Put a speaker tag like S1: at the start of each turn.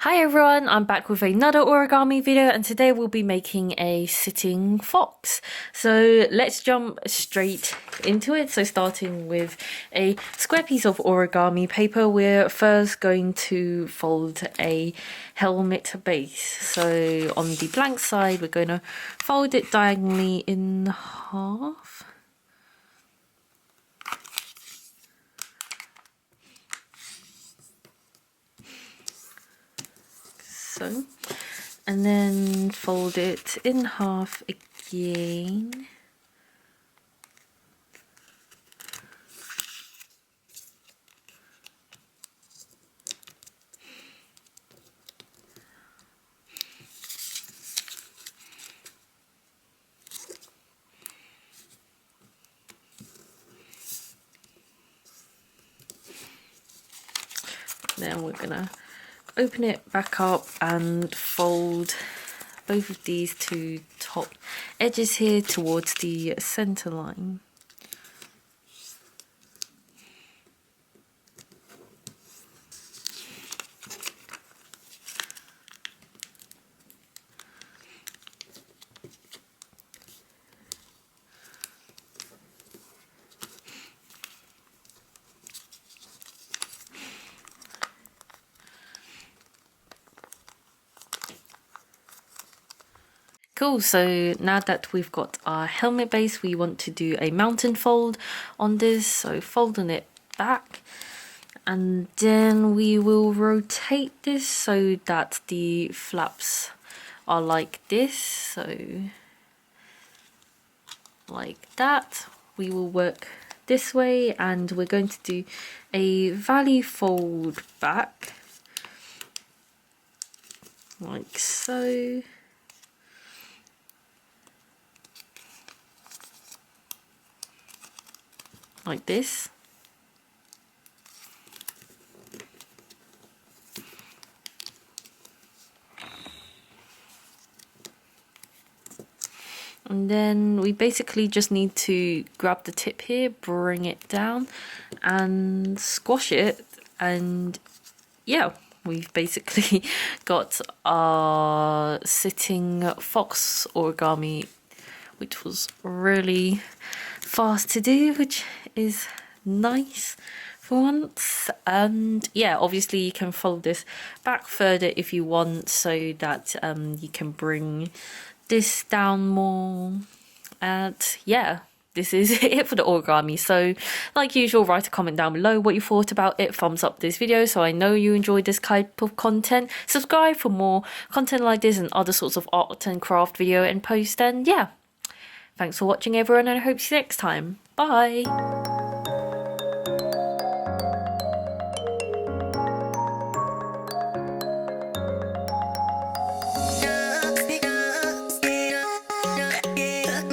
S1: Hi everyone, I'm back with another origami video and today we'll be making a sitting fox. So let's jump straight into it. So starting with a square piece of origami paper, we're first going to fold a helmet base. So on the blank side, we're going to fold it diagonally in half. So, and then fold it in half again. Then we're gonna open it back up and fold both of these two top edges here towards the center line. Cool, so now that we've got our helmet base, we want to do a mountain fold on this. So folding it back, and then we will rotate this so that the flaps are like this. So like that. We will work this way and we're going to do a valley fold back like so. Like this. And then we basically just need to grab the tip here, bring it down and squash it, and yeah, we've basically got our sitting fox origami, which was really fast to do, which is nice for once. And yeah, obviously you can fold this back further if you want, so that you can bring this down more. And yeah, this is it for the origami. So like usual, write a comment down below what you thought about it. Thumbs up this video so I know you enjoyed this type of content. Subscribe for more content like this and other sorts of art and craft video and post. And yeah, thanks for watching everyone, and I hope to see you next time. Bye!